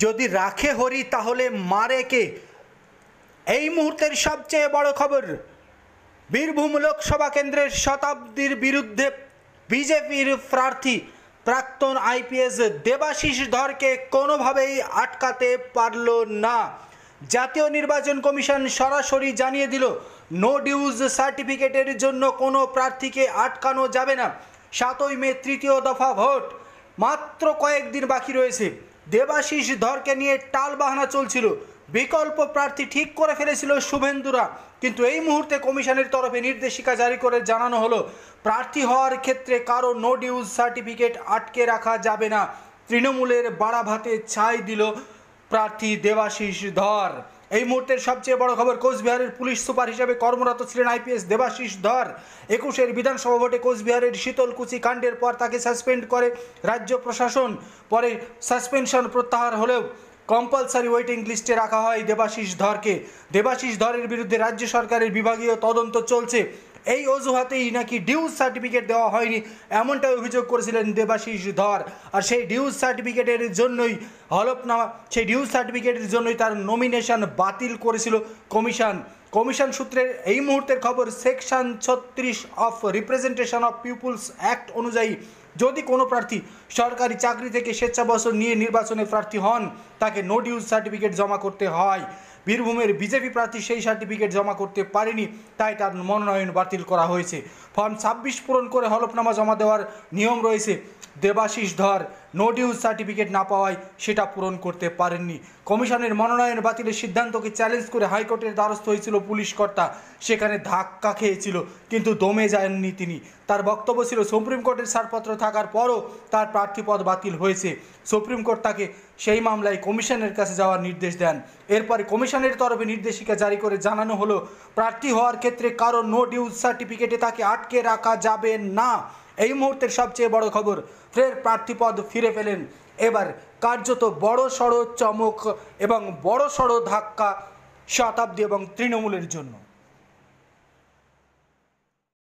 যদি রাখে হরি তাহলে মারে কে? এই মুহূর্তের সবচেয়ে বড় খবর, বীরভূম লোকসভা কেন্দ্রের শতাব্দীর বিরুদ্ধে বিজেপির প্রার্থী প্রাক্তন আইপিএস দেবাশিস ধরকে কোনোভাবেই আটকাতে পারল না। জাতীয় নির্বাচন কমিশন সরাসরি জানিয়ে দিল, নো ডিউজ সার্টিফিকেটের জন্য কোনো প্রার্থীকে আটকানো যাবে না। 7ই মে তৃতীয় দফা ভোট, মাত্র কয়েকদিন বাকি রয়েছে। দেবাশিস ধরকে নিয়ে টালবাহানা চলছিল, বিকল্প প্রার্থী ঠিক করে ফেলেছিল শুভেন্দুরা, কিন্তু এই মুহূর্তে কমিশনের তরফে নির্দেশিকা জারি করে জানানো হলো, প্রার্থী হওয়ার ক্ষেত্রে কারো নো ডিউজ সার্টিফিকেট আটকে রাখা যাবে না। তৃণমূলের বাড়া ভাতে ছাই দিল প্রার্থী দেবাশিস ধর। এই মুহূর্তের সবচেয়ে বড় খবর, কোচবিহারের পুলিশ সুপার হিসেবে কর্মরত ছিলেন আইপিএস দেবাশিস ধর। 21-এর বিধানসভা ভোটে কোচবিহারের শীতলকুচি কাণ্ডের পর তাকে সাসপেন্ড করে রাজ্য প্রশাসন। পরে সাসপেনশন প্রত্যাহার হলেও কম্পালসারি ওয়েটিং লিস্টে রাখা হয় দেবাশিস ধরকে। দেবাশিস ধরের বিরুদ্ধে রাজ্য সরকারের বিভাগীয় তদন্ত চলছে। এই অজুহাতেই নাকি ডিউজ সার্টিফিকেট দেওয়া হয়নি, এমনটাই অভিযোগ করেছিলেন দেবাশিস ধর। আর সেই ডিউজ সার্টিফিকেটের জন্যই হলফনামা, সেই ডিউজ সার্টিফিকেটের জন্যই তার নমিনেশন বাতিল করেছিল কমিশন সূত্রের এই মুহূর্তের খবর, section 36 of representation of peoples act অনুযায়ী যদি কোনো প্রার্থী সরকারি চাকরি থেকে স্বেচ্ছাবসর নিয়ে নির্বাচনে প্রার্থী হন, তাকে নো ডিউজ সার্টিফিকেট জমা করতে হয়। বীরভূমের বিজেপি প্রার্থী সেই সার্টিফিকেট জমা করতে পারেনি, তাই তার মনোনয়ন বাতিল করা হয়েছে। ফর্ম 26 পূরণ করে হলফনামা জমা দেওয়ার নিয়ম রয়েছে। দেবাশিস ধর নো ডিউজ সার্টিফিকেট না পাওয়ায় সেটা পূরণ করতে পারেননি। কমিশনের মনোনয়ন বাতিলের সিদ্ধান্তকে চ্যালেঞ্জ করে হাইকোর্টের দ্বারস্থ হয়েছিল পুলিশ কর্তা। সেখানে ধাক্কা খেয়েছিল, কিন্তু দমে যাননি তিনি। তার বক্তব্য ছিল, সুপ্রিম কোর্টের ছাড়পত্র থাকার পরও তার প্রার্থীপদ বাতিল হয়েছে। সুপ্রিম কোর্ট তাকে সেই মামলায় কমিশনের কাছে যাওয়ার নির্দেশ দেন। এরপরে কমিশনের তরফে নির্দেশিকা জারি করে জানানো হলো, প্রার্থী হওয়ার ক্ষেত্রে কারো নো ডিউজ সার্টিফিকেটে তাকে আটকে রাখা যাবে না। এই মুহূর্তের সবচেয়ে বড় খবর, ফের প্রার্থীপদ ফিরে পেলেন। এবার কার্যত বড় সড়ো চমক এবং বড় সড়ো ধাক্কা শতাব্দী এবং তৃণমূলের জন্য।